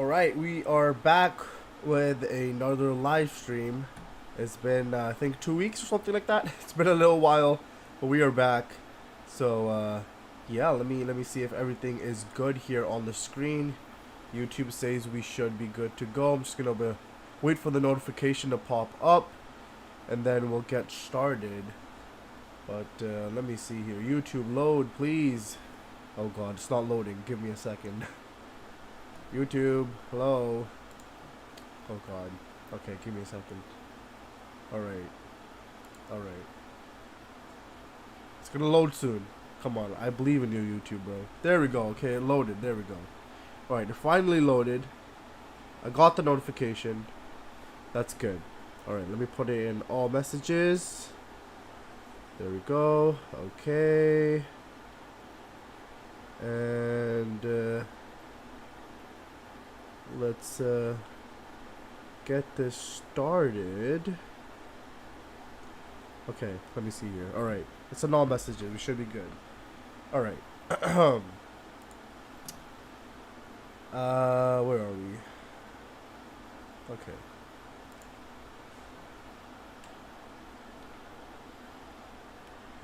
Alright, we are back with another live stream. It's been, I think, 2 weeks or something like that. It's been a little while, but we are back. So, yeah, let me see if everything is good here on the screen. YouTube says we should be good to go. I'm just gonna wait for the notification to pop up, and then we'll get started. But, let me see here. YouTube, load, please. Oh god, it's not loading. Give me a second. YouTube, hello. Oh god. Okay, give me a second. Alright. Alright. It's gonna load soon. Come on, I believe in you, YouTube, bro. There we go. Okay, it loaded. There we go. Alright, it finally loaded. I got the notification. That's good. Alright, let me put it in all messages. There we go. Okay. And, let's get this started. Okay, let me see here. Alright, it's in all messages. We should be good. Alright. Where are we? Okay.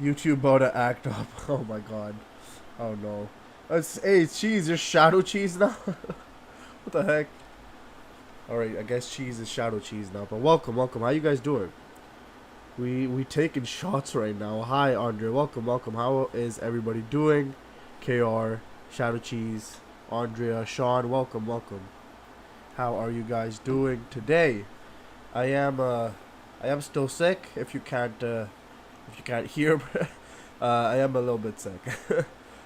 YouTube about to act up. Oh my god. Oh no. Hey, cheese, you're shadow cheese now? What the heck? Alright, I guess cheese is shadow cheese now. But welcome. How you guys doing? We taking shots right now. Hi, Andre. Welcome. How is everybody doing? KR, Shadow Cheese, Andrea, Sean. Welcome. How are you guys doing today? I am still sick. If you can't hear, I am a little bit sick.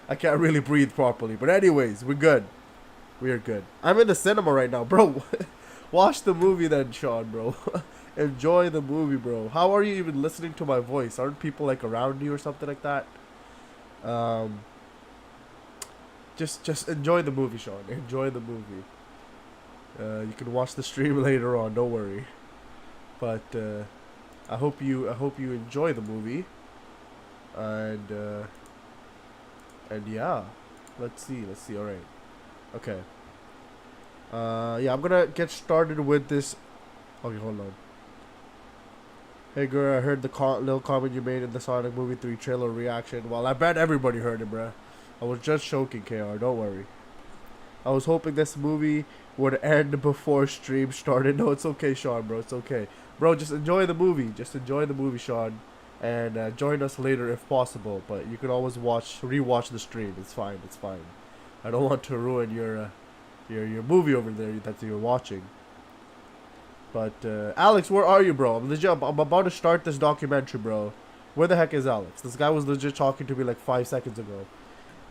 I can't really breathe properly. But anyways, we're good. We are good. I'm in the cinema right now, bro. Watch the movie then, Sean, bro. Enjoy the movie, bro. How are you even listening to my voice? Aren't people like around you or something like that? Just enjoy the movie, Sean. Enjoy the movie. You can watch the stream later on. Don't worry. But I hope you enjoy the movie. And yeah, let's see. All right. Okay. Yeah, I'm gonna get started with this. Okay, hold on. Hey girl, I heard the little comment you made in the Sonic Movie 3 trailer reaction. Well, I bet everybody heard it, bruh. I was just joking, KR, don't worry. I was hoping this movie would end before stream started. No, it's okay, Sean, bro, it's okay. Bro, just enjoy the movie. Just enjoy the movie, Sean. And join us later if possible. But you can always rewatch the stream. It's fine. I don't want to ruin your movie over there that you're watching. But Alex, where are you, bro? I'm about to start this documentary, bro. Where the heck is Alex? This guy was legit talking to me like 5 seconds ago.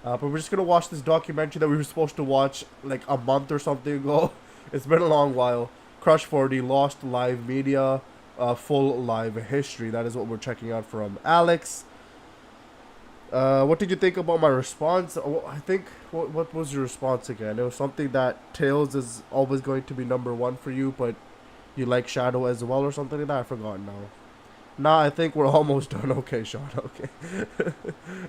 But we're just gonna watch this documentary that we were supposed to watch like a month or something ago. It's been a long while. Crush 40, Lost Live Media, Full Live History. That is what we're checking out from Alex. What did you think about my response? I think, what was your response again? It was something that Tails is always going to be #1 for you, but you like Shadow as well or something like that? I forgot now. Nah, I think we're almost done. Okay, Sean, okay.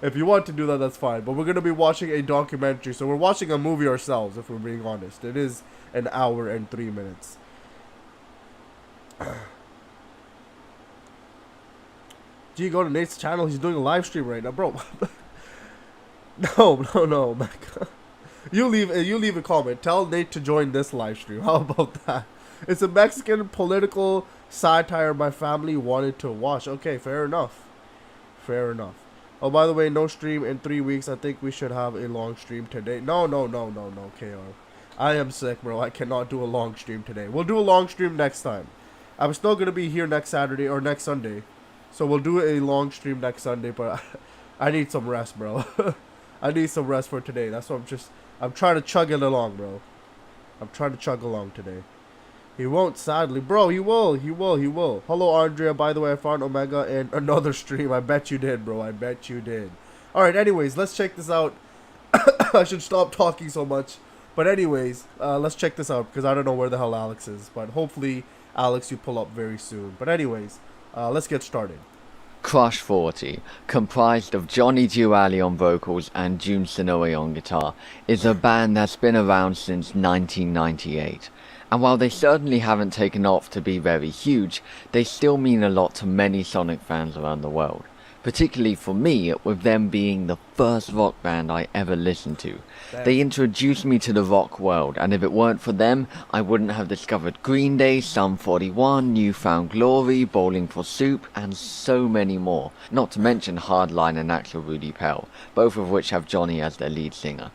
If you want to do that, that's fine. But we're going to be watching a documentary. So we're watching a movie ourselves, if we're being honest. It is an hour and 3 minutes. Gee, go to Nate's channel. He's doing a live stream right now, bro. No, man. You leave a comment. Tell Nate to join this live stream. How about that? It's a Mexican political satire my family wanted to watch. Okay, fair enough. Oh, by the way, no stream in 3 weeks. I think we should have a long stream today. No, KR. I am sick, bro. I cannot do a long stream today. We'll do a long stream next time. I'm still going to be here next Saturday or next Sunday. So we'll do a long stream next Sunday, but I need some rest, bro. I need some rest for today. That's what I'm trying to chug it along, bro. I'm trying to chug along today. He won't, sadly. Bro, he will. Hello, Andrea. By the way, I found Omega in another stream. I bet you did, bro. I bet you did. Alright, anyways, let's check this out. I should stop talking so much. But anyways, let's check this out, because I don't know where the hell Alex is. But hopefully, Alex, you pull up very soon. But anyways, let's get started. Crush 40, comprised of Johnny Duali on vocals and Jun Sonoe on guitar, is a band that's been around since 1998. And while they certainly haven't taken off to be very huge, they still mean a lot to many Sonic fans around the world. Particularly for me, with them being the first rock band I ever listened to. They introduced me to the rock world, and if it weren't for them, I wouldn't have discovered Green Day, Sum 41, New Found Glory, Bowling for Soup, and so many more. Not to mention Hardline and Axel Rudi Pell, both of which have Johnny as their lead singer.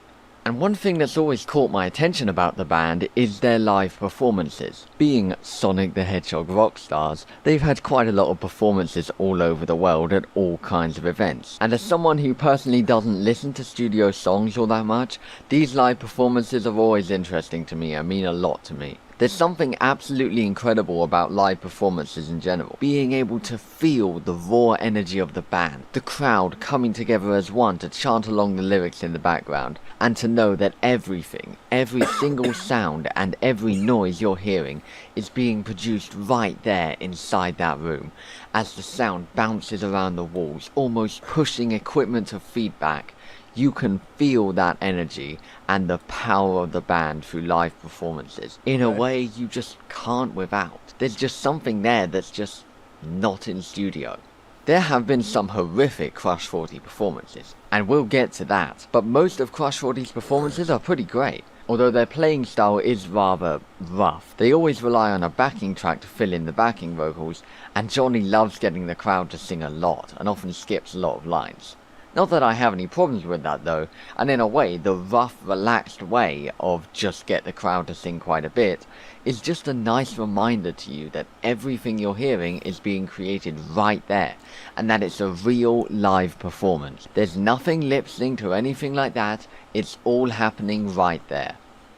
And one thing that's always caught my attention about the band is their live performances. Being Sonic the Hedgehog rock stars, they've had quite a lot of performances all over the world at all kinds of events. And as someone who personally doesn't listen to studio songs all that much, these live performances are always interesting to me and mean a lot to me. There's something absolutely incredible about live performances in general. Being able to feel the raw energy of the band, the crowd coming together as one to chant along the lyrics in the background, and to know that everything, every single sound and every noise you're hearing is being produced right there inside that room, as the sound bounces around the walls, almost pushing equipment to feedback. You can feel that energy and the power of the band through live performances in a way you just can't without. There's just something there that's just not in studio. There have been some horrific Crush 40 performances, and we'll get to that, but most of Crush 40's performances are pretty great. Although their playing style is rather rough. They always rely on a backing track to fill in the backing vocals, and Johnny loves getting the crowd to sing a lot and often skips a lot of lines. Not that I have any problems with that though, and in a way, the rough, relaxed way of just get the crowd to sing quite a bit is just a nice reminder to you that everything you're hearing is being created right there, and that it's a real live performance. There's nothing lip-synced or anything like that, it's all happening right there.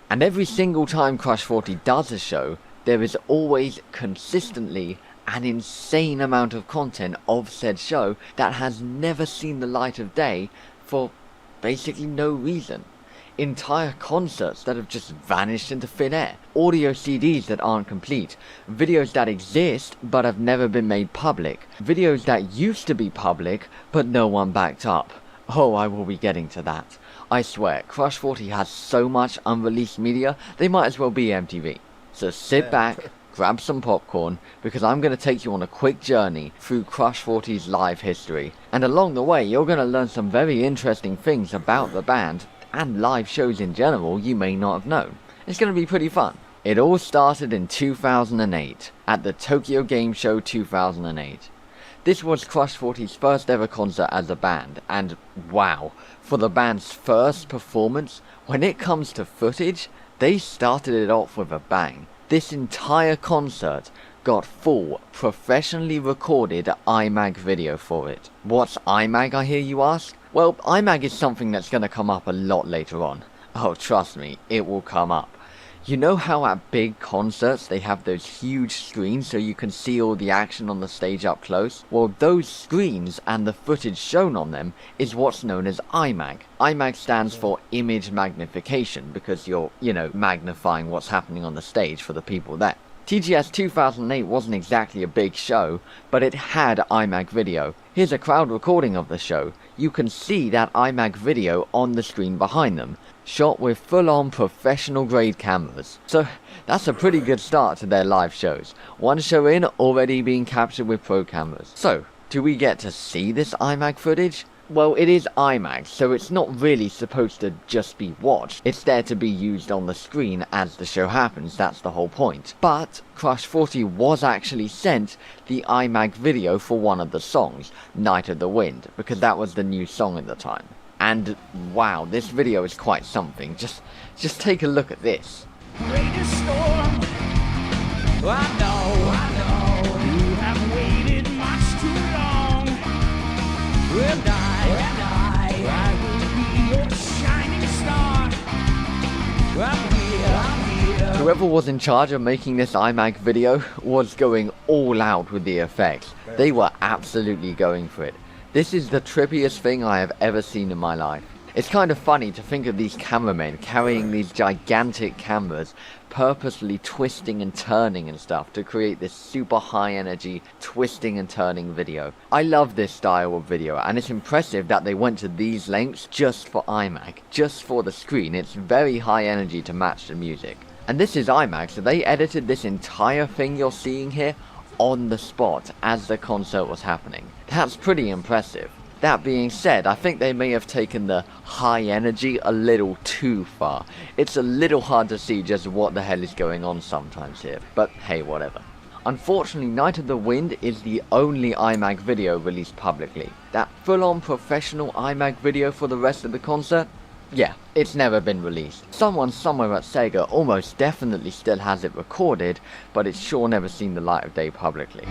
And every single time Crush 40 does a show, there is always consistently an insane amount of content of said show that has never seen the light of day for basically no reason. Entire concerts that have just vanished into thin air, audio CDs that aren't complete, videos that exist but have never been made public, videos that used to be public but no one backed up. Oh, I will be getting to that. I swear, Crush 40 has so much unreleased media, they might as well be MTV. So sit back, grab some popcorn, because I'm going to take you on a quick journey through Crush 40's live history, and along the way you're going to learn some very interesting things about the band, and live shows in general you may not have known. It's going to be pretty fun. It all started in 2008, at the Tokyo Game Show 2008. This was Crush 40's first ever concert as a band, and wow, for the band's first performance, when it comes to footage, they started it off with a bang. This entire concert got full, professionally recorded IMAG video for it. What's IMAG, I hear you ask? Well, IMAG is something that's going to come up a lot later on. Oh, trust me, it will come up. You know how at big concerts they have those huge screens so you can see all the action on the stage up close? Well, those screens and the footage shown on them is what's known as IMAG. IMAG stands for image magnification because you're, magnifying what's happening on the stage for the people there. TGS 2008 wasn't exactly a big show, but it had IMAG video. Here's a crowd recording of the show. You can see that IMAG video on the screen behind them, shot with full-on professional grade cameras. So that's a pretty good start to their live shows. One show in, already being captured with pro cameras. So, do we get to see this IMAG footage? Well, it is IMAG, so it's not really supposed to just be watched. It's there to be used on the screen as the show happens, that's the whole point. But Crush 40 was actually sent the IMAG video for one of the songs, Night of the Wind, because that was the new song at the time. And wow, this video is quite something. Just take a look at this. Greatest storm. I know, you have waited much too long. And I will be your shining star. I'm here. Whoever was in charge of making this IMAG video was going all out with the effects. They were absolutely going for it. This is the trippiest thing I have ever seen in my life. It's kind of funny to think of these cameramen carrying these gigantic cameras, purposely twisting and turning and stuff to create this super high energy twisting and turning video. I love this style of video, and it's impressive that they went to these lengths just for iMac, just for the screen. It's very high energy to match the music. And this is iMac, so they edited this entire thing you're seeing here on the spot as the concert was happening. That's pretty impressive. That being said, I think they may have taken the high energy a little too far. It's a little hard to see just what the hell is going on sometimes here, but hey, whatever. Unfortunately, Night of the Wind is the only iMac video released publicly. That full-on professional iMac video for the rest of the concert? Yeah, it's never been released. Someone somewhere at Sega almost definitely still has it recorded, but it's sure never seen the light of day publicly.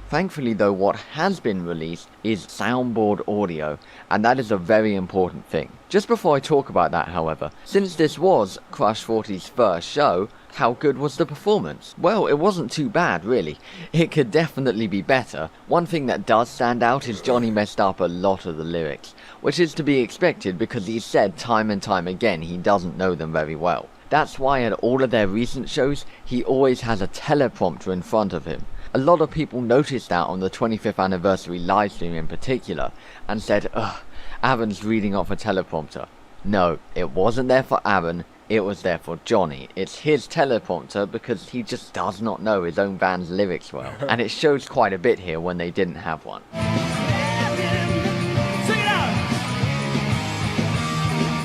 Thankfully though, what has been released is soundboard audio, and that is a very important thing. Just before I talk about that, however, since this was Crush 40's first show, how good was the performance? Well, it wasn't too bad, really. It could definitely be better. One thing that does stand out is Johnny messed up a lot of the lyrics, which is to be expected because he's said time and time again he doesn't know them very well. That's why at all of their recent shows, he always has a teleprompter in front of him. A lot of people noticed that on the 25th anniversary livestream in particular, and said, ugh, Aaron's reading off a teleprompter. No, it wasn't there for Aaron, it was there for Johnny. It's his teleprompter because he just does not know his own band's lyrics well, and it shows quite a bit here when they didn't have one.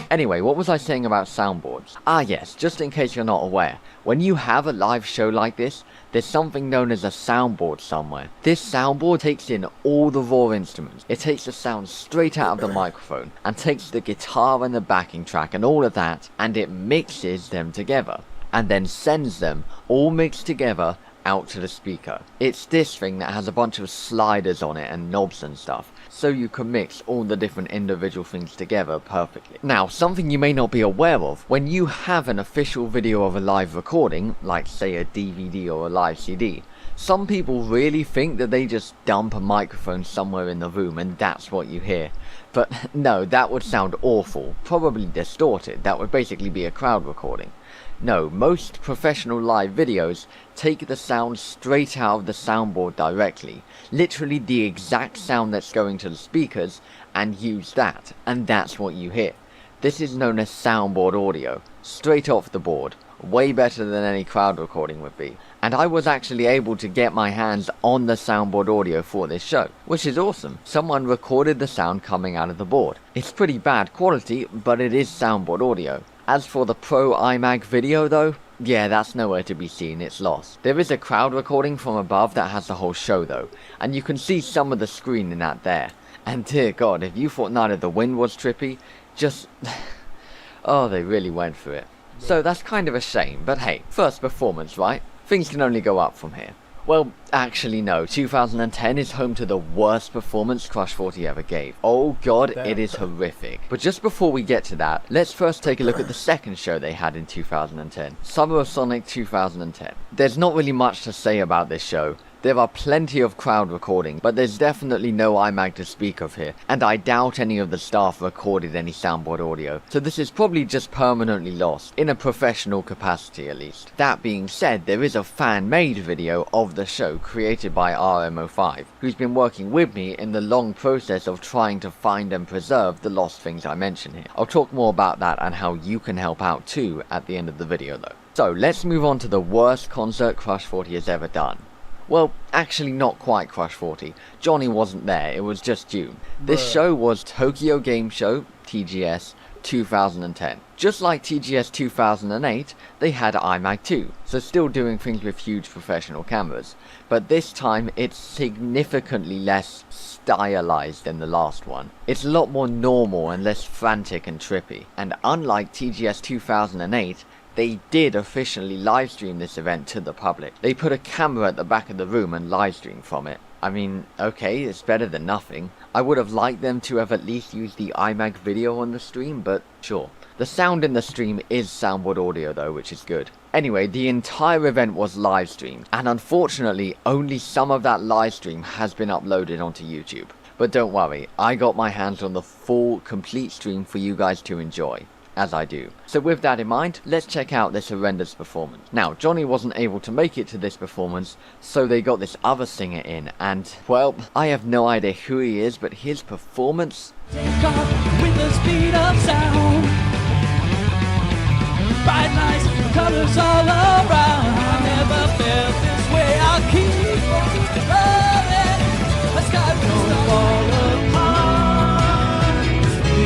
Anyway, what was I saying about soundboards? Ah yes, just in case you're not aware, when you have a live show like this, there's something known as a soundboard somewhere. This soundboard takes in all the raw instruments. It takes the sound straight out of the microphone, and takes the guitar and the backing track and all of that, and it mixes them together, and then sends them, all mixed together, out to the speaker. It's this thing that has a bunch of sliders on it and knobs and stuff, so you can mix all the different individual things together perfectly. Now, something you may not be aware of, when you have an official video of a live recording, like say a DVD or a live CD, some people really think that they just dump a microphone somewhere in the room and that's what you hear. But no, that would sound awful, probably distorted. That would basically be a crowd recording. No, most professional live videos take the sound straight out of the soundboard directly, literally the exact sound that's going to the speakers, and use that, and that's what you hear. This is known as soundboard audio, straight off the board, way better than any crowd recording would be. And I was actually able to get my hands on the soundboard audio for this show, which is awesome. Someone recorded the sound coming out of the board. It's pretty bad quality, but it is soundboard audio. As for the Pro iMac video though, yeah, that's nowhere to be seen, it's lost. There is a crowd recording from above that has the whole show though, and you can see some of the screen in that there. And dear god, if you thought Night of the Wind was trippy, just... oh, they really went for it. So that's kind of a shame, but hey, first performance, right? Things can only go up from here. Well, actually no, 2010 is home to the worst performance Crush 40 ever gave. Oh god, it is horrific. But just before we get to that, let's first take a look at the second show they had in 2010, Summer of Sonic 2010. There's not really much to say about this show. There are plenty of crowd recording, but there's definitely no iMac to speak of here, and I doubt any of the staff recorded any soundboard audio, so this is probably just permanently lost, in a professional capacity at least. That being said, there is a fan-made video of the show created by RMO5, who's been working with me in the long process of trying to find and preserve the lost things I mention here. I'll talk more about that and how you can help out too at the end of the video though. So let's move on to the worst concert Crush 40 has ever done. Well, actually not quite Crush 40. Johnny wasn't there, it was just June. This show was Tokyo Game Show, TGS, 2010. Just like TGS 2008, they had iMac 2, so still doing things with huge professional cameras. But this time, it's significantly less stylized than the last one. It's a lot more normal and less frantic and trippy. And unlike TGS 2008, they did officially livestream this event to the public. They put a camera at the back of the room and livestreamed from it. I mean, okay, it's better than nothing. I would have liked them to have at least used the iMac video on the stream, but sure. The sound in the stream is soundboard audio though, which is good. Anyway, the entire event was live streamed, and unfortunately, only some of that live stream has been uploaded onto YouTube. But don't worry, I got my hands on the full, complete stream for you guys to enjoy, as I do. So with that in mind, let's check out this horrendous performance. Now, Johnny wasn't able to make it to this performance, so they got this other singer in, and, well, I have no idea who he is, but his performance... Take off with the speed of sound. Bright lights, colors all around. I never felt this way. I'll keep on loving. The sky will fall apart. Be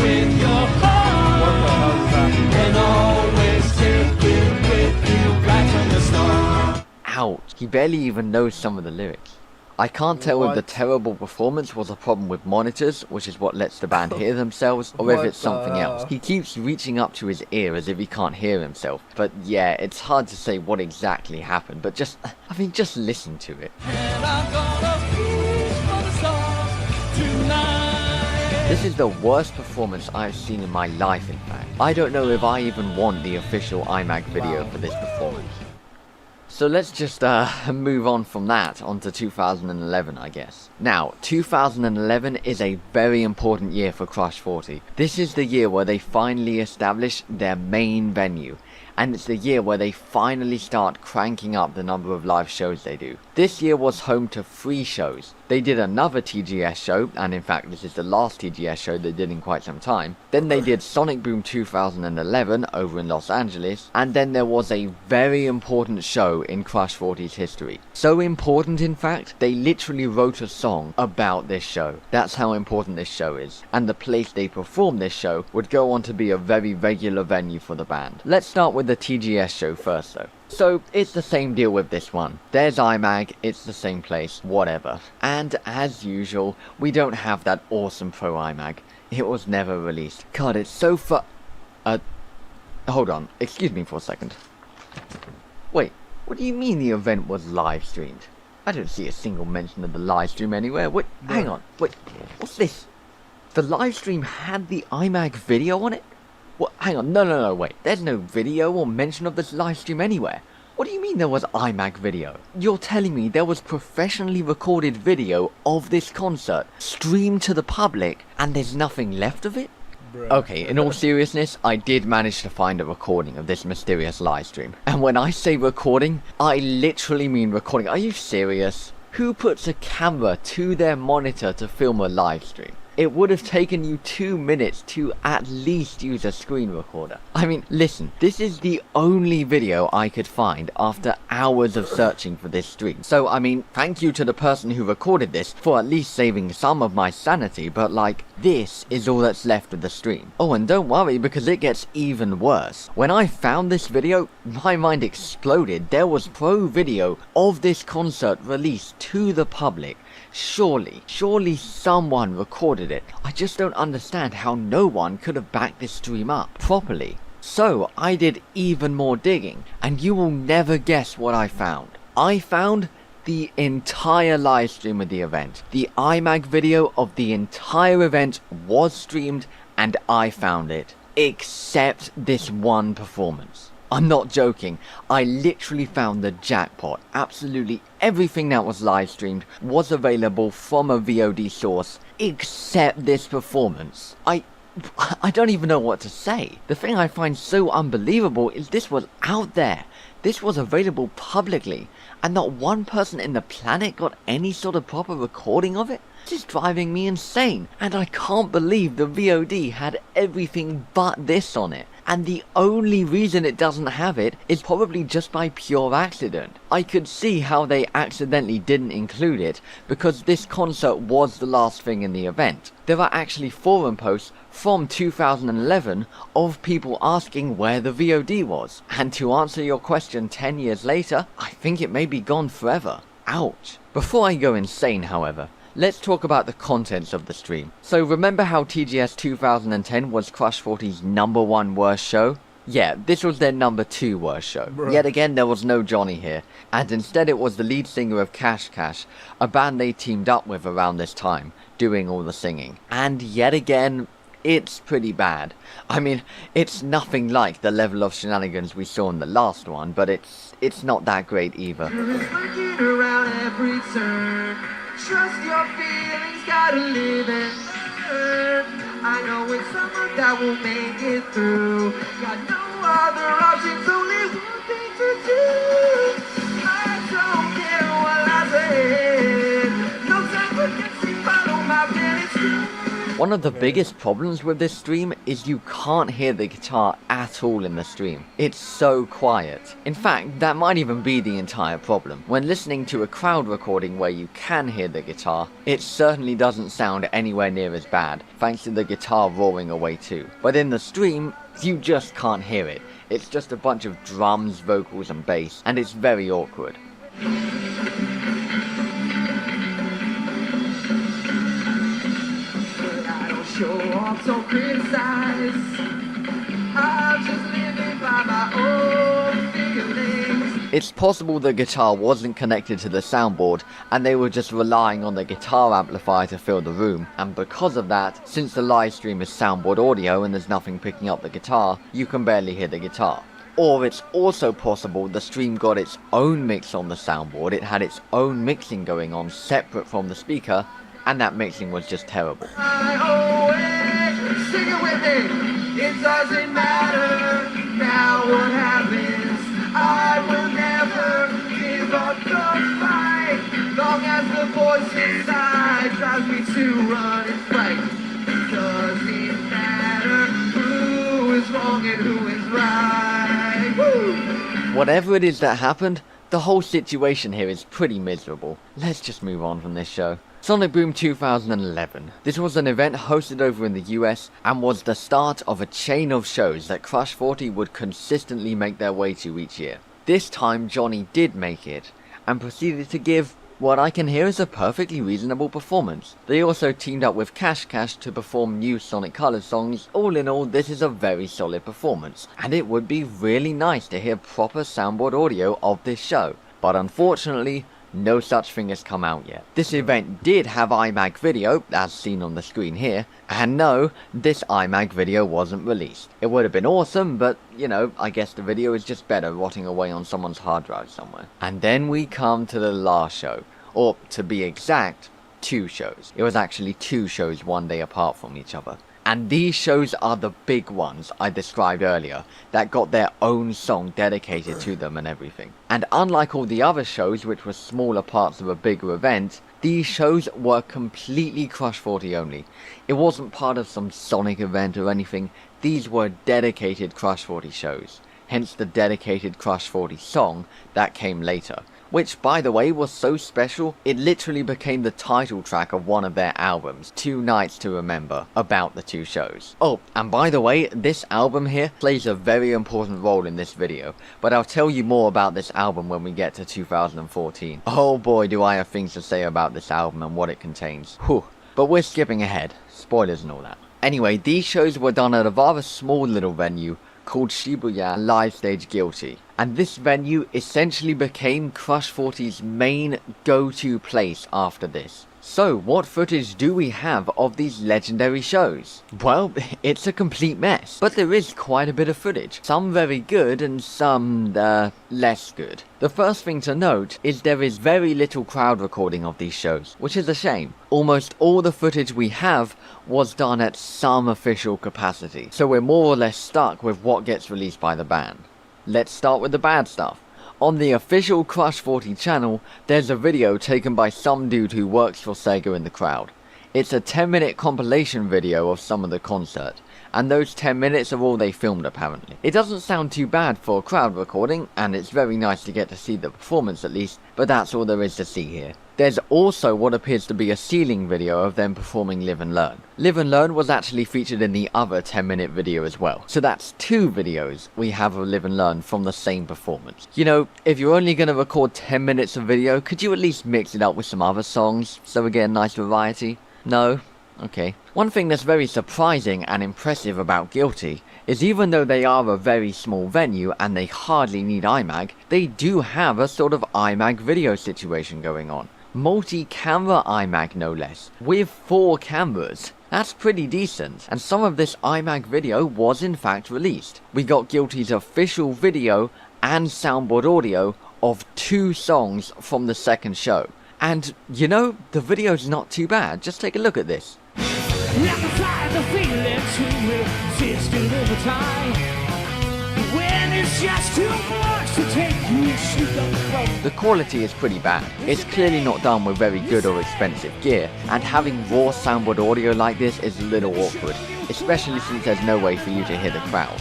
with your heart and always take it with you right from the start. Ouch, he barely even knows some of the lyrics. I can't tell if the terrible performance was a problem with monitors, which is what lets the band hear themselves, or if it's something else. He keeps reaching up to his ear as if he can't hear himself. But yeah, it's hard to say what exactly happened, but just listen to it. And I'm gonna reach for the stars tonight. This is the worst performance I've seen in my life, in fact. I don't know if I even want the official iMac video for this performance. So let's just move on from that onto 2011, I guess. Now, 2011 is a very important year for Crush 40. This is the year where they finally establish their main venue, and it's the year where they finally start cranking up the number of live shows they do. This year was home to 3 shows. They did another TGS show, and in fact this is the last TGS show they did in quite some time. Then they did Sonic Boom 2011 over in Los Angeles, and then there was a very important show in Crush 40's history. So important, in fact, they literally wrote a song about this show. That's how important this show is. And the place they performed this show would go on to be a very regular venue for the band. Let's start with the TGS show first though. So, it's the same deal with this one. There's iMag, it's the same place, whatever. And as usual, we don't have that awesome Pro iMag. It was never released. God, it's so hold on, excuse me for a second. Wait, what do you mean the event was live streamed? I don't see a single mention of the live stream anywhere. Wait, hang on, wait, what's this? The live stream had the iMag video on it? What? Hang on, no, wait. There's no video or mention of this live stream anywhere. What do you mean there was iMac video? You're telling me there was professionally recorded video of this concert, streamed to the public, and there's nothing left of it? Bruh. Okay, in all seriousness, I did manage to find a recording of this mysterious live stream. And when I say recording, I literally mean recording. Are you serious? Who puts a camera to their monitor to film a live stream? It would have taken you 2 minutes to at least use a screen recorder. I mean, listen, this is the only video I could find after hours of searching for this stream. So, I mean, thank you to the person who recorded this for at least saving some of my sanity, but like, this is all that's left of the stream. Oh, and don't worry, because it gets even worse. When I found this video, my mind exploded. There was pro video of this concert released to the public. Surely someone recorded it. I just don't understand how no one could have backed this stream up properly. So I did even more digging, and you will never guess what I found. I found the entire live stream of the event. The iMag video of the entire event was streamed, and I found it. Except this one performance. I'm not joking, I literally found the jackpot. Absolutely everything that was live streamed was available from a VOD source, except this performance. I don't even know what to say. The thing I find so unbelievable is this was out there. This was available publicly, and not one person in the planet got any sort of proper recording of it? This is driving me insane, and I can't believe the VOD had everything but this on it. And the only reason it doesn't have it is probably just by pure accident. I could see how they accidentally didn't include it, because this concert was the last thing in the event. There are actually forum posts from 2011 of people asking where the VOD was. And to answer your question 10 years later, I think it may be gone forever. Ouch. Before I go insane, however, let's talk about the contents of the stream. So remember how TGS 2010 was Crush 40's #1 worst show? Yeah, this was their #2 worst show. Bruh. Yet again, there was no Johnny here, and instead it was the lead singer of Cash Cash, a band they teamed up with around this time, doing all the singing. And yet again, it's pretty bad. I mean, it's nothing like the level of shenanigans we saw in the last one, but it's not that great either. Working around every turn. Trust your feelings, gotta live and learn. I know it's someone that will make it through. Got no other options, only one thing to do. I don't care what I say. No time for guessing, follow my plan, it's true. One of the biggest problems with this stream is you can't hear the guitar at all in the stream. It's so quiet. In fact, that might even be the entire problem. When listening to a crowd recording where you can hear the guitar, it certainly doesn't sound anywhere near as bad, thanks to the guitar roaring away too. But in the stream, you just can't hear it. It's just a bunch of drums, vocals and bass, and it's very awkward. Show off, so criticize. I'm just living by my own feelings. It's possible the guitar wasn't connected to the soundboard and they were just relying on the guitar amplifier to fill the room, and because of that, since the live stream is soundboard audio and there's nothing picking up the guitar, you can barely hear the guitar. Or it's also possible the stream got its own mix on the soundboard, it had its own mixing going on separate from the speaker, and that mixing was just terrible. Sing it with me. It doesn't matter now what happens. I will never give up the fight. Long as the voice inside drives me to run and fight. It doesn't matter who is wrong and who is right. Woo! Whatever it is that happened, the whole situation here is pretty miserable. Let's just move on from this show. Sonic Boom 2011. This was an event hosted over in the US and was the start of a chain of shows that Crush 40 would consistently make their way to each year. This time Johnny did make it and proceeded to give what I can hear is a perfectly reasonable performance. They also teamed up with Cash Cash to perform new Sonic Colors songs. All in all, this is a very solid performance, and it would be really nice to hear proper soundboard audio of this show. But unfortunately, no such thing has come out yet. This event did have IMAG video, as seen on the screen here, and no, this IMAG video wasn't released. It would have been awesome, but, you know, I guess the video is just better rotting away on someone's hard drive somewhere. And then we come to the last show, or to be exact, 2 shows. It was actually 2 shows one day apart from each other. And these shows are the big ones I described earlier, that got their own song dedicated to them and everything. And unlike all the other shows which were smaller parts of a bigger event, these shows were completely Crush 40 only. It wasn't part of some Sonic event or anything, these were dedicated Crush 40 shows. Hence the dedicated Crush 40 song that came later. Which, by the way, was so special, it literally became the title track of one of their albums, 2 Nights to Remember, about the 2 shows. Oh, and by the way, this album here plays a very important role in this video, but I'll tell you more about this album when we get to 2014. Oh boy, do I have things to say about this album and what it contains. Whew. But we're skipping ahead, spoilers and all that. Anyway, these shows were done at a rather small little venue called Shibuya Live Stage Guilty. And this venue essentially became Crush 40's main go-to place after this. So, what footage do we have of these legendary shows? Well, it's a complete mess, but there is quite a bit of footage. Some very good and some, less good. The first thing to note is there is very little crowd recording of these shows, which is a shame. Almost all the footage we have was done at some official capacity, so we're more or less stuck with what gets released by the band. Let's start with the bad stuff. On the official Crush 40 channel, there's a video taken by some dude who works for Sega in the crowd. It's a 10-minute compilation video of some of the concert, and those 10 minutes are all they filmed apparently. It doesn't sound too bad for a crowd recording, and it's very nice to get to see the performance at least, but that's all there is to see here. There's also what appears to be a ceiling video of them performing Live and Learn. Live and Learn was actually featured in the other 10-minute video as well. So that's 2 videos we have of Live and Learn from the same performance. You know, if you're only going to record 10 minutes of video, could you at least mix it up with some other songs so we get a nice variety? No? Okay. One thing that's very surprising and impressive about Guilty is even though they are a very small venue and they hardly need IMAG, they do have a sort of IMAG video situation going on. Multi-camera IMAG no less, with 4 cameras. That's pretty decent, and some of this IMAG video was in fact released. We got Guilty's official video and soundboard audio of 2 songs from the second show. And, you know, the video's not too bad. Just take a look at this. Like a fire, the feelings will exist over time. When it's just too much to take, you shoot up. The quality is pretty bad. It's clearly not done with very good or expensive gear, and having raw soundboard audio like this is a little awkward, especially since there's no way for you to hear the crowd.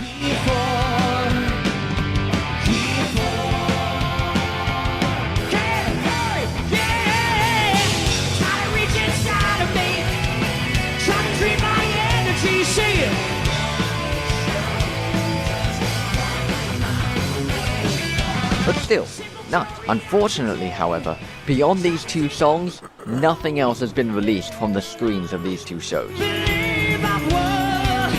But still, nuts. Unfortunately, however, beyond these two songs, nothing else has been released from the screens of these two shows. Believe I've won,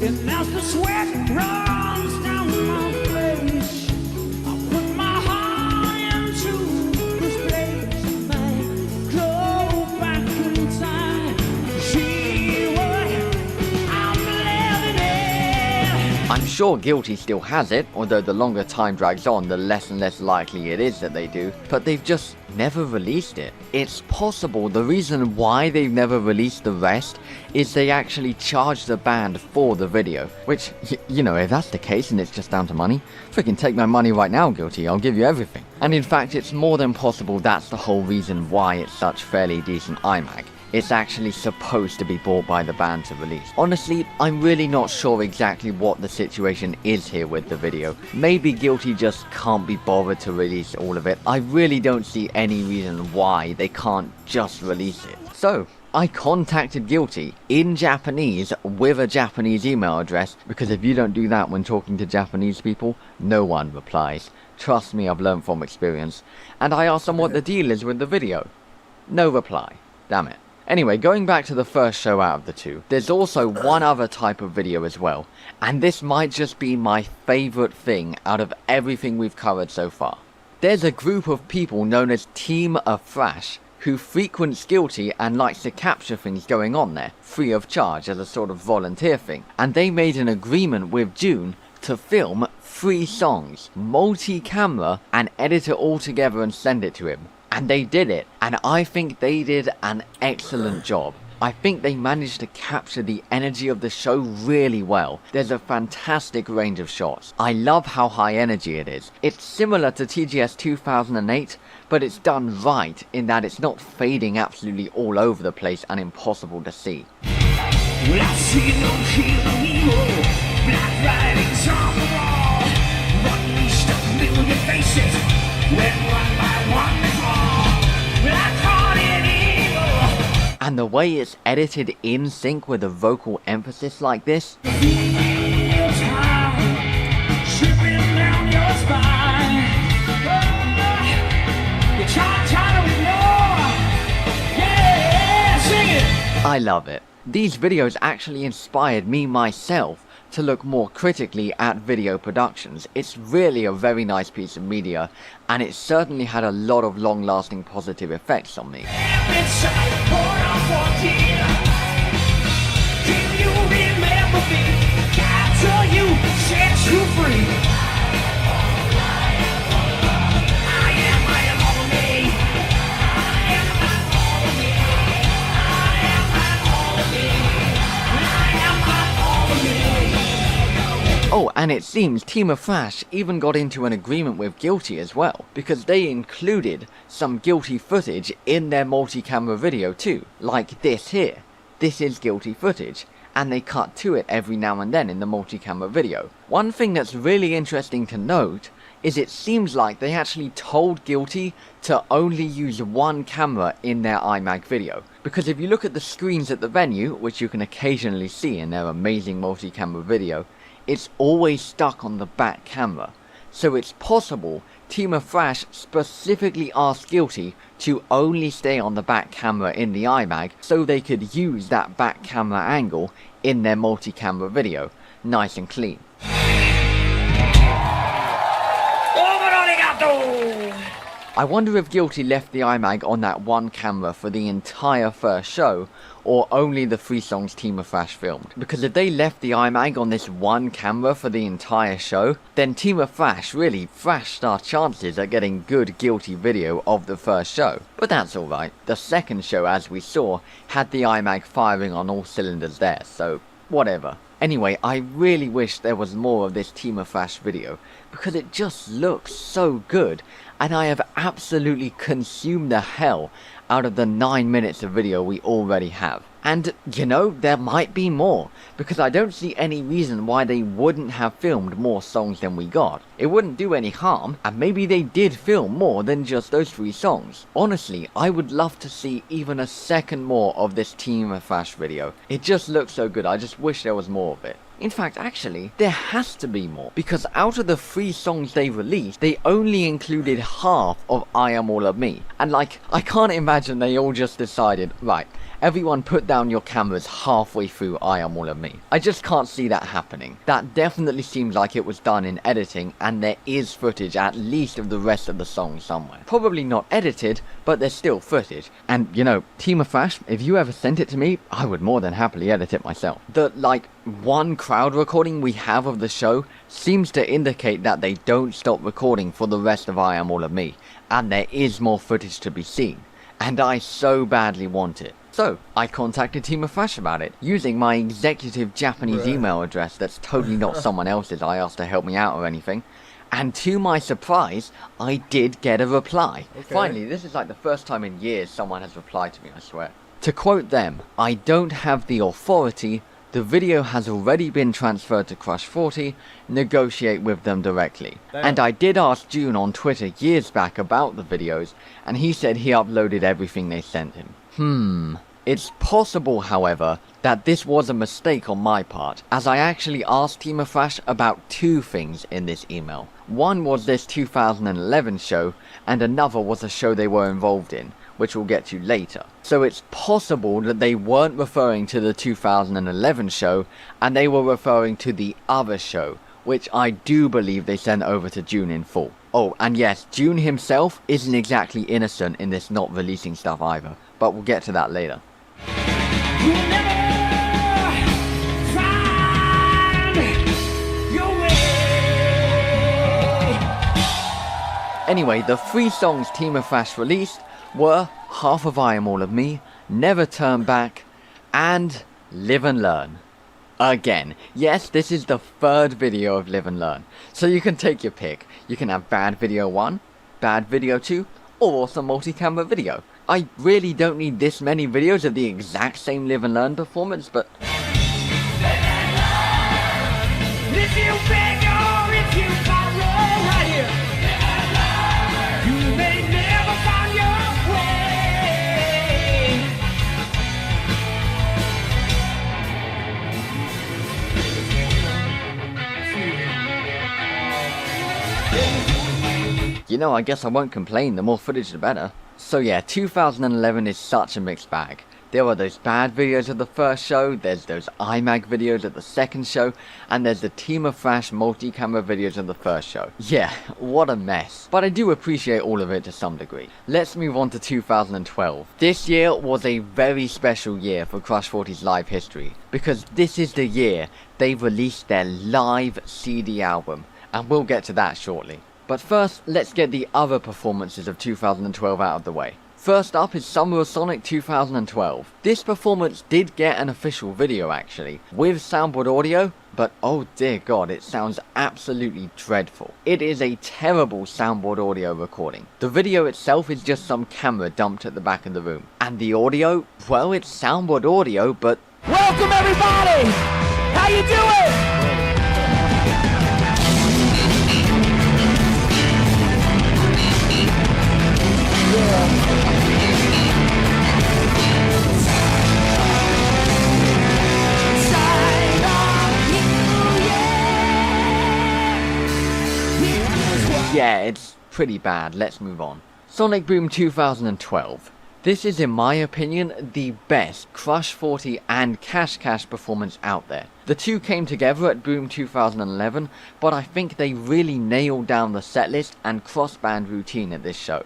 and as the sweat runs down my face, I put my heart into this place. I go back in time to see what I'm living in. I'm sure Guilty still has it, although the longer time drags on, the less and less likely it is that they do, but they've just never released it. It's possible the reason why they've never released the rest is they actually charged the band for the video, which, you know, if that's the case and it's just down to money, freaking take my money right now, Guilty, I'll give you everything. And in fact, it's more than possible that's the whole reason why it's such fairly decent iMac. It's actually supposed to be bought by the band to release. Honestly, I'm really not sure exactly what the situation is here with the video. Maybe Guilty just can't be bothered to release all of it. I really don't see any reason why they can't just release it. So, I contacted Guilty in Japanese with a Japanese email address, because if you don't do that when talking to Japanese people, no one replies. Trust me, I've learned from experience. And I asked them what the deal is with the video. No reply. Damn it. Anyway, going back to the first show out of the two, there's also one other type of video as well, and this might just be my favourite thing out of everything we've covered so far. There's a group of people known as Team Afresh who frequents Guilty and likes to capture things going on there, free of charge as a sort of volunteer thing, and they made an agreement with June to film 3 songs, multi-camera, and edit it all together and send it to him. And they did it, and I think they did an excellent job. I think they managed to capture the energy of the show really well. There's a fantastic range of shots. I love how high energy it is. It's similar to TGS 2008, but it's done right in that it's not fading absolutely all over the place and impossible to see. Well, I see no hero, black writings on the wall, unleashed a million faces, when one by one they fall. Well, I caught an eagle. And the way it's edited in sync with a vocal emphasis like this, Feels high, shipping down your spine. Oh, you're trying to ignore. Yeah, sing it. I love it. These videos actually inspired me myself to look more critically at video productions. It's really a very nice piece of media, and it certainly had a lot of long-lasting positive effects on me. Oh, and it seems Team Afresh even got into an agreement with Guilty as well, because they included some Guilty footage in their multi-camera video too, like this here. This is Guilty footage, and they cut to it every now and then in the multi-camera video. One thing that's really interesting to note is it seems like they actually told Guilty to only use one camera in their iMac video. Because if you look at the screens at the venue, which you can occasionally see in their amazing multi-camera video, it's always stuck on the back camera. So it's possible Team Afresh specifically asked Guilty to only stay on the back camera in the iMac so they could use that back camera angle in their multi-camera video. Nice and clean. I wonder if Guilty left the iMag on that one camera for the entire first show, or only the 3 songs Team of Thrash filmed. Because if they left the iMag on this one camera for the entire show, then Team of Thrash really thrashed our chances at getting good Guilty video of the first show. But that's alright, the second show, as we saw, had the iMag firing on all cylinders there, so whatever. Anyway, I really wish there was more of this Team of Thrash video, because it just looks so good, and I have absolutely consumed the hell out of the 9 minutes of video we already have. And, you know, there might be more, because I don't see any reason why they wouldn't have filmed more songs than we got. It wouldn't do any harm, and maybe they did film more than just those 3 songs. Honestly, I would love to see even a second more of this Team of Thrash video. It just looks so good, I just wish there was more of it. In fact, actually, there has to be more, because out of the 3 songs they released, they only included half of I Am All of Me. And like, I can't imagine they all just decided, right, everyone put down your cameras halfway through I Am All of Me. I just can't see that happening. That definitely seems like it was done in editing, and there is footage at least of the rest of the song somewhere. Probably not edited, but there's still footage. And, you know, Team of Thrash, if you ever sent it to me, I would more than happily edit it myself. The, like, one crowd recording we have of the show seems to indicate that they don't stop recording for the rest of I Am All of Me, and there is more footage to be seen. And I so badly want it. So, I contacted Team of Thrash about it, using my executive Japanese email address that's totally not someone else's I asked to help me out or anything. And to my surprise, I did get a reply. Okay. Finally, this is like the first time in years someone has replied to me, I swear. To quote them, "I don't have the authority. The video has already been transferred to Crush 40, negotiate with them directly." Damn. And I did ask June on Twitter years back about the videos, and he said he uploaded everything they sent him. It's possible, however, that this was a mistake on my part, as I actually asked Team of Thrash about 2 things in this email. One was this 2011 show, and another was a show they were involved in, which we'll get to later. So it's possible that they weren't referring to the 2011 show, and they were referring to the other show, which I do believe they sent over to June in full. Oh, and yes, June himself isn't exactly innocent in this not releasing stuff either, but we'll get to that later. Anyway, the 3 songs Team of Thrash released were Half of I Am All of Me, Never Turn Back, and Live and Learn. Again, yes, this is the 3rd video of Live and Learn, so you can take your pick. You can have bad video 1, bad video 2, or awesome multi-camera video. I really don't need this many videos of the exact same Live and Learn performance, but... You know, I guess I won't complain, the more footage the better. So yeah, 2011 is such a mixed bag. There are those bad videos of the first show, there's those iMag videos of the second show, and there's the Team of Thrash multi-camera videos of the first show. Yeah, what a mess. But I do appreciate all of it to some degree. Let's move on to 2012. This year was a very special year for Crush 40's live history, because this is the year they released their live CD album, and we'll get to that shortly. But first, let's get the other performances of 2012 out of the way. First up is Summer of Sonic 2012. This performance did get an official video actually, with soundboard audio, but oh dear god, it sounds absolutely dreadful. It is a terrible soundboard audio recording. The video itself is just some camera dumped at the back of the room. And the audio, well, it's soundboard audio, but... Welcome everybody! How you doing? Yeah, it's pretty bad, let's move on. Sonic Boom 2012. This is, in my opinion, the best Crush 40 and Cash Cash performance out there. The two came together at Boom 2011, but I think they really nailed down the setlist and cross-band routine at this show.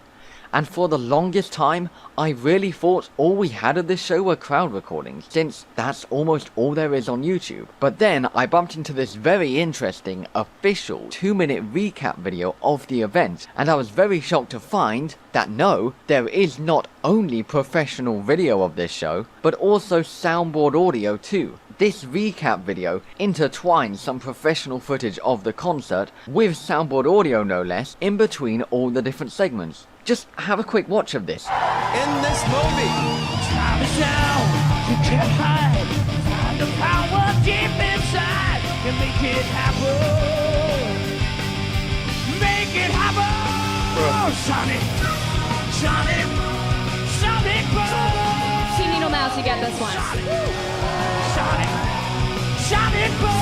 And for the longest time, I really thought all we had of this show were crowd recordings, since that's almost all there is on YouTube. But then I bumped into this very interesting, official 2-minute recap video of the event, and I was very shocked to find that no, there is not only professional video of this show, but also soundboard audio too. This recap video intertwines some professional footage of the concert with soundboard audio no less in between all the different segments. Just have a quick watch of this. In this movie, Time is down, you can't hide. Find the power deep inside and make it happen. Make it happen. Sonic, Sonic, Sonic Boom. Team Needle Mouse, you get this one. Sonic, Sonic Boom.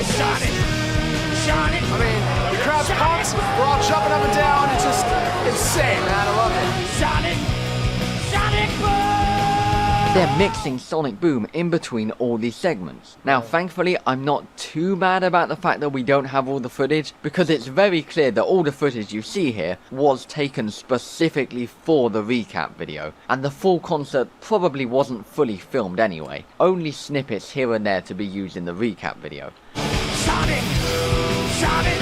Sonic, Sonic. I mean, the crowd's pumped. We're all jumping up and down. It's just insane, man. I love it. Sonic, Sonic Boom. They're mixing Sonic Boom in between all these segments. Now thankfully I'm not too mad about the fact that we don't have all the footage, because it's very clear that all the footage you see here was taken specifically for the recap video, and the full concert probably wasn't fully filmed anyway, only snippets here and there to be used in the recap video. Sonic, Sonic.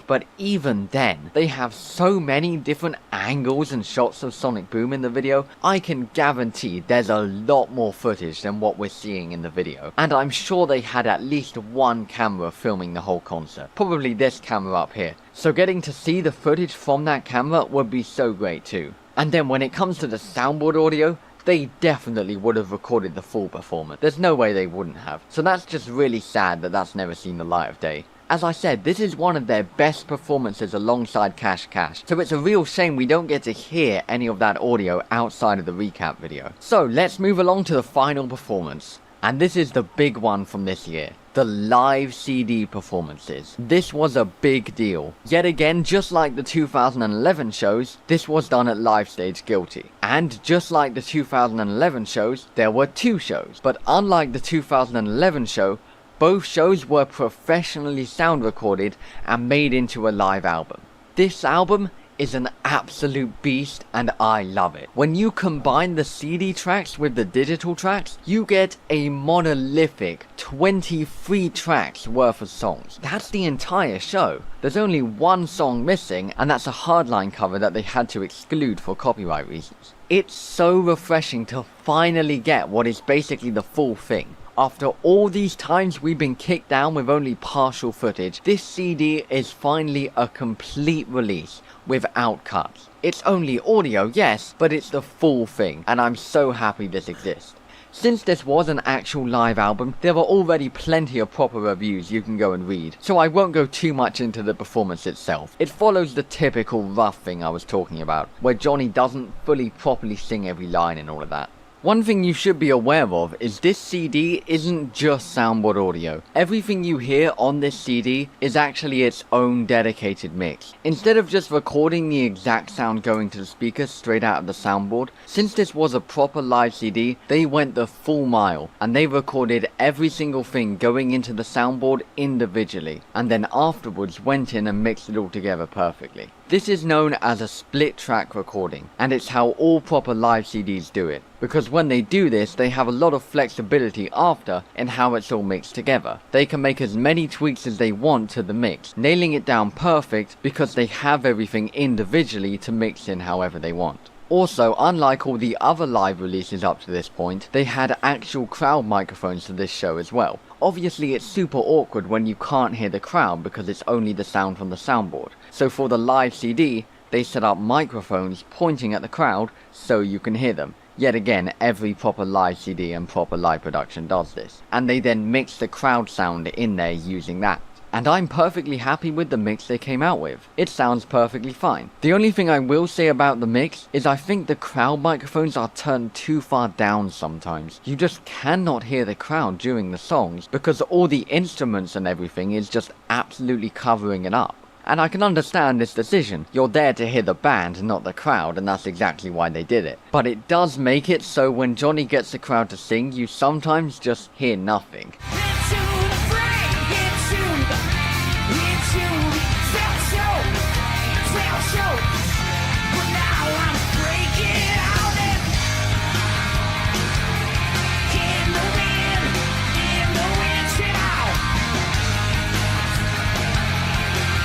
But even then, they have so many different angles and shots of Sonic Boom in the video, I can guarantee there's a lot more footage than what we're seeing in the video. And I'm sure they had at least one camera filming the whole concert, probably this camera up here. So getting to see the footage from that camera would be so great too. And then when it comes to the soundboard audio, they definitely would have recorded the full performance. There's no way they wouldn't have. So that's just really sad that that's never seen the light of day. As I said, this is one of their best performances alongside Cash Cash, so it's a real shame we don't get to hear any of that audio outside of the recap video. So let's move along to the final performance. And this is the big one from this year. The live CD performances. This was a big deal. Yet again, just like the 2011 shows, this was done at Live Stage Guilty. And just like the 2011 shows, there were 2 shows. But unlike the 2011 show, both shows were professionally sound recorded and made into a live album. This album is an absolute beast and I love it. When you combine the CD tracks with the digital tracks, you get a monolithic 23 tracks worth of songs. That's the entire show. There's only one song missing, and that's a Hardline cover that they had to exclude for copyright reasons. It's so refreshing to finally get what is basically the full thing. After all these times we've been kicked down with only partial footage, this CD is finally a complete release without cuts. It's only audio, yes, but it's the full thing, and I'm so happy this exists. Since this was an actual live album, there are already plenty of proper reviews you can go and read, so I won't go too much into the performance itself. It follows the typical rough thing I was talking about, where Johnny doesn't fully properly sing every line and all of that. One thing you should be aware of is this CD isn't just soundboard audio. Everything you hear on this CD is actually its own dedicated mix. Instead of just recording the exact sound going to the speakers straight out of the soundboard, since this was a proper live CD, they went the full mile and they recorded every single thing going into the soundboard individually, and then afterwards went in and mixed it all together perfectly. This is known as a split track recording, and it's how all proper live CDs do it, because when they do this they have a lot of flexibility after in how it's all mixed together. They can make as many tweaks as they want to the mix, nailing it down perfect because they have everything individually to mix in however they want. Also, unlike all the other live releases up to this point, they had actual crowd microphones for this show as well. Obviously it's super awkward when you can't hear the crowd because it's only the sound from the soundboard. So for the live CD, they set up microphones pointing at the crowd so you can hear them. Yet again, every proper live CD and proper live production does this. And they then mix the crowd sound in there using that. And I'm perfectly happy with the mix they came out with. It sounds perfectly fine. The only thing I will say about the mix is I think the crowd microphones are turned too far down sometimes. You just cannot hear the crowd during the songs because all the instruments and everything is just absolutely covering it up. And I can understand this decision. You're there to hear the band, not the crowd, and that's exactly why they did it. But it does make it so when Johnny gets the crowd to sing, you sometimes just hear nothing.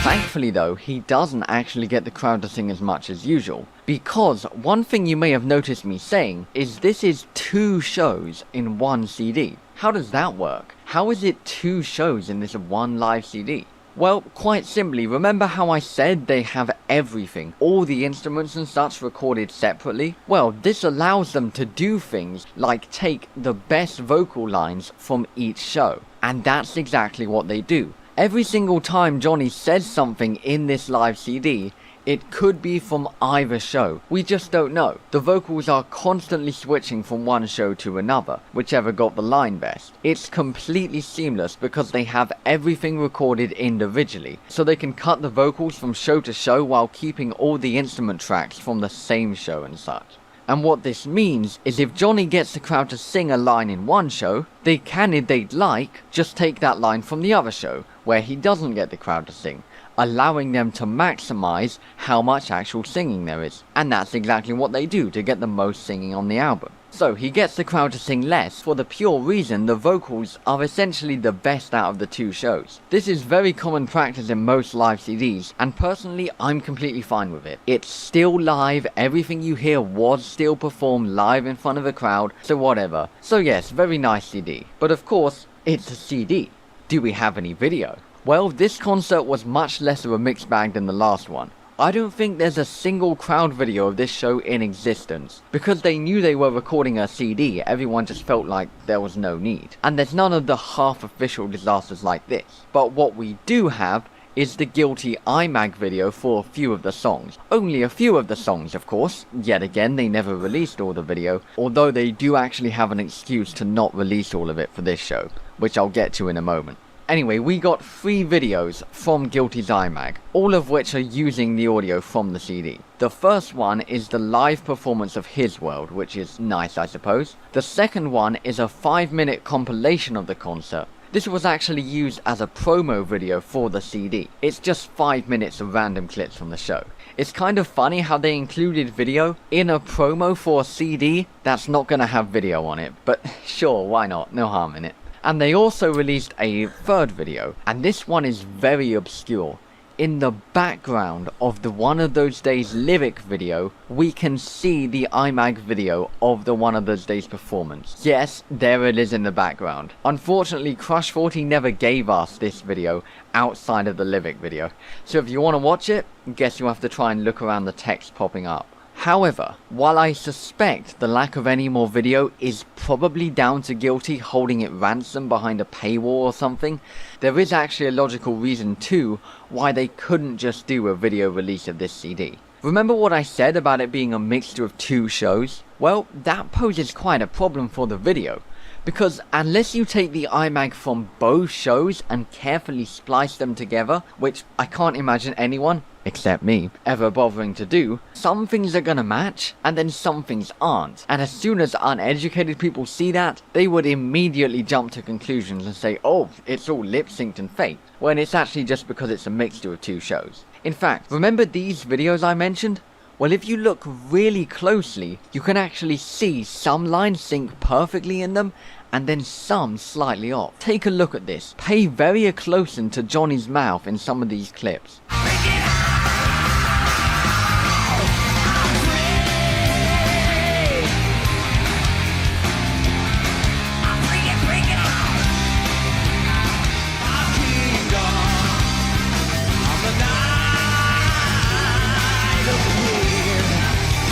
Thankfully though, he doesn't actually get the crowd to sing as much as usual, because one thing you may have noticed me saying is this is 2 shows in one CD. How does that work? How is it 2 shows in this one live CD? Well, quite simply, remember how I said they have everything, all the instruments and such recorded separately? Well, this allows them to do things like take the best vocal lines from each show, and that's exactly what they do. Every single time Johnny says something in this live CD, it could be from either show. We just don't know. The vocals are constantly switching from one show to another, whichever got the line best. It's completely seamless because they have everything recorded individually, so they can cut the vocals from show to show while keeping all the instrument tracks from the same show and such. And what this means is if Johnny gets the crowd to sing a line in one show, they can, if they'd like, just take that line from the other show, where he doesn't get the crowd to sing, allowing them to maximize how much actual singing there is. And that's exactly what they do to get the most singing on the album. So he gets the crowd to sing less for the pure reason the vocals are essentially the best out of the 2 shows. This is very common practice in most live CDs, and personally I'm completely fine with it. It's still live, everything you hear was still performed live in front of a crowd, so whatever. So yes, very nice CD. But of course, it's a CD. Do we have any video? Well, this concert was much less of a mixed bag than the last one. I don't think there's a single crowd video of this show in existence. Because they knew they were recording a CD, everyone just felt like there was no need. And there's none of the half-official disasters like this. But what we do have is the Guilty IMAG video for a few of the songs. Only a few of the songs, of course. Yet again, they never released all the video, although they do actually have an excuse to not release all of it for this show, which I'll get to in a moment. Anyway, we got 3 videos from Guilty's IMAG, all of which are using the audio from the CD. The first one is the live performance of His World, which is nice I suppose. The second one is a 5-minute compilation of the concert. This was actually used as a promo video for the CD. It's just 5 minutes of random clips from the show. It's kind of funny how they included video in a promo for a CD that's not gonna have video on it, but sure, why not, no harm in it. And they also released a 3rd video, and this one is very obscure. In the background of the One of Those Days lyric video, we can see the IMAG video of the One of Those Days performance. Yes, there it is in the background. Unfortunately, Crush 40 never gave us this video outside of the lyric video. So if you want to watch it, guess you'll have to try and look around the text popping up. However, while I suspect the lack of any more video is probably down to Guilty holding it ransom behind a paywall or something, there is actually a logical reason too why they couldn't just do a video release of this CD. Remember what I said about it being a mixture of 2 shows? Well, that poses quite a problem for the video. Because unless you take the IMAG from both shows and carefully splice them together, which I can't imagine anyone, except me, ever bothering to do, some things are gonna match, and then some things aren't. And as soon as uneducated people see that, they would immediately jump to conclusions and say, oh, it's all lip-synced and fake, when it's actually just because it's a mixture of 2 shows. In fact, remember these videos I mentioned? Well, if you look really closely, you can actually see some lines sync perfectly in them, and then some slightly off. Take a look at this. Pay very close to Johnny's mouth in some of these clips.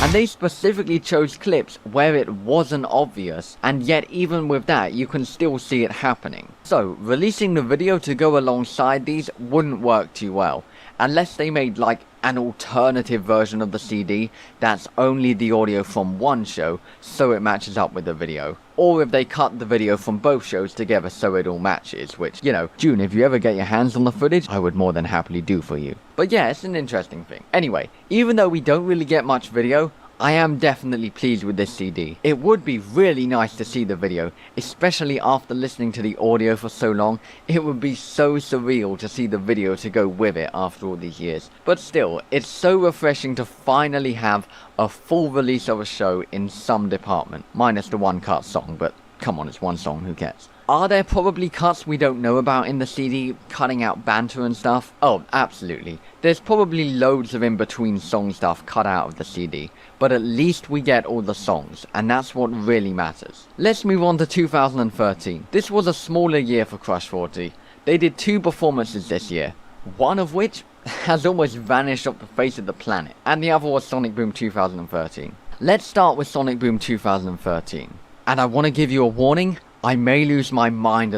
And they specifically chose clips where it wasn't obvious, and yet even with that you can still see it happening. So releasing the video to go alongside these wouldn't work too well, unless they made like an alternative version of the CD that's only the audio from one show so it matches up with the video. Or if they cut the video from both shows together so it all matches, which, you know, June, if you ever get your hands on the footage, I would more than happily do for you. But yeah, it's an interesting thing. Anyway, even though we don't really get much video, I am definitely pleased with this CD. It would be really nice to see the video, especially after listening to the audio for so long. It would be so surreal to see the video to go with it after all these years. But still, it's so refreshing to finally have a full release of a show in some department. Minus the one cut song, but come on, it's one song, who cares? Are there probably cuts we don't know about in the CD, cutting out banter and stuff? Oh, absolutely. There's probably loads of in-between song stuff cut out of the CD, but at least we get all the songs, and that's what really matters. Let's move on to 2013. This was a smaller year for Crush 40. They did 2 performances this year, one of which has almost vanished off the face of the planet, and the other was Sonic Boom 2013. Let's start with Sonic Boom 2013. And I want to give you a warning, I may lose my mind a little.